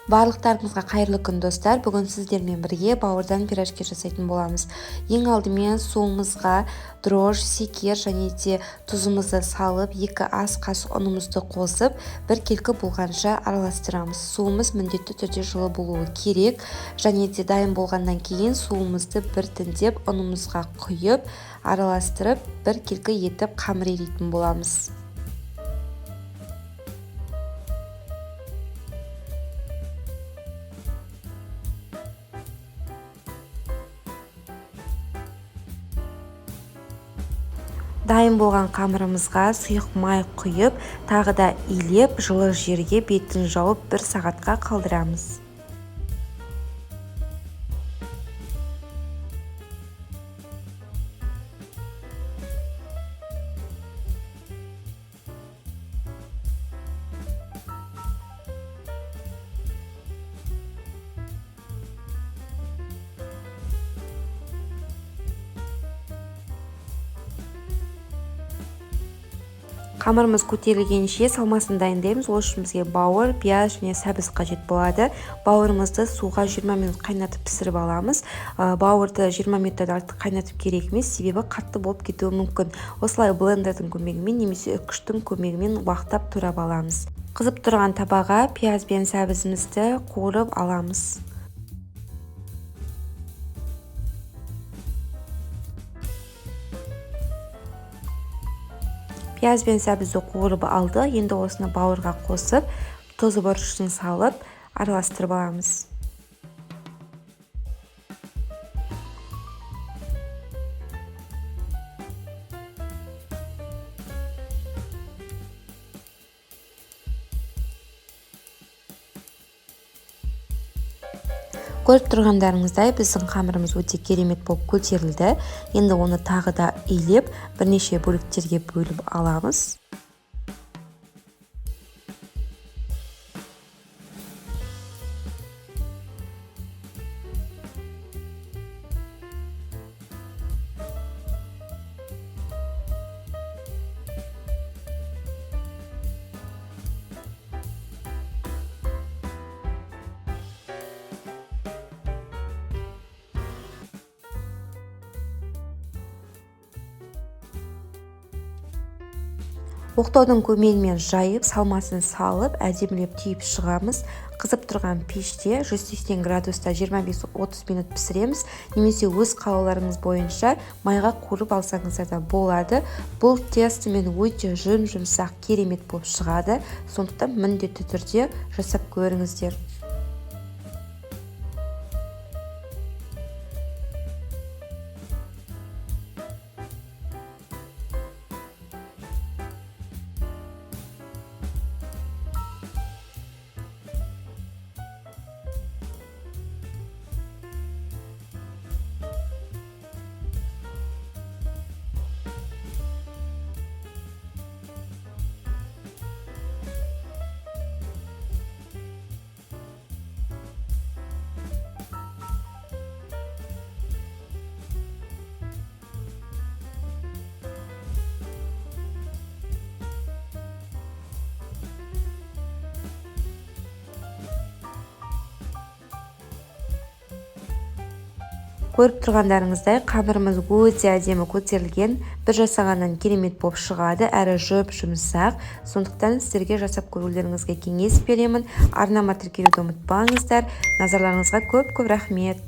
Барлықтарыңызға қайырлы күн достар. Бүгін сіздермен бірге бауырдан пирожки жасайтын боламыз. Ең алдымен суымызға дрожь, секер және де тұзымызды салып, 2 ас қасық ұнымызды қосып, 1 келкі болғанша араластырамыз. Суымыз міндетті түрде жылы болуы керек және де дайын болғаннан кейін суымызды біртіндеп ұнымызға құйып, араластырып, 1 келкі етіп қамыр илейтін боламыз. Дайын болған қамырымызға сұйық май құйып, тағы да илеп, жылы жерге бетін жауып 1 сағатқа қалдырамыз. Қамырымыз көтерілгенше салмасын дайындаймыз. Ол үшін бізге бауыр, пияз және сәбіз қажет болады. Бауырымызды суға 20 минут қайнатып пісіріп аламыз. Бауырды 20 минуттан артық қайнатып керек емес, себебі қатты болып кетуі мүмкін. Осылай блендердің көмегімен немесе үккіштің көмегімен уақтап турап аламыз. Қызып тұрған табаға пияз бен сәбізімізді қуырып аламыз. Пияз бен сәбізді қуырып алды. Енді осыны бауырға қосып, тұзы бар үшін салып, араластырып аламыз. Көріп тұрғандарыңыздай біздің қамырымыз өте керемет болып көтерілді. Енді оны тағы да илеп, бірнеше бөліктерге бөліп аламыз. Оқтаудың көмегімен жайып, салмасын салып, әдемілеп түйіп шығамыз. Қызып тұрған пеште 180 градуста 25-30 минут пісіреміз. Немесе өз қалауларыңыз бойынша майға қуырып алсаңыздар да болады. Бұл тестімен өте жұмсақ керемет болып шығады. Сондықтан міндетті түрде жасап көріңіздер. Көріп тұрғандарыңыздай қамырымыз өте әдемі көтерілген, бір жасағаннан керемет болып шығады, әрі жұмсақ. Сондықтан сіздерге жасап көрулеріңізге кеңес беремін. Арнама тіркелуді ұмытпаңыздар. Назарларыңызға көп рахмет.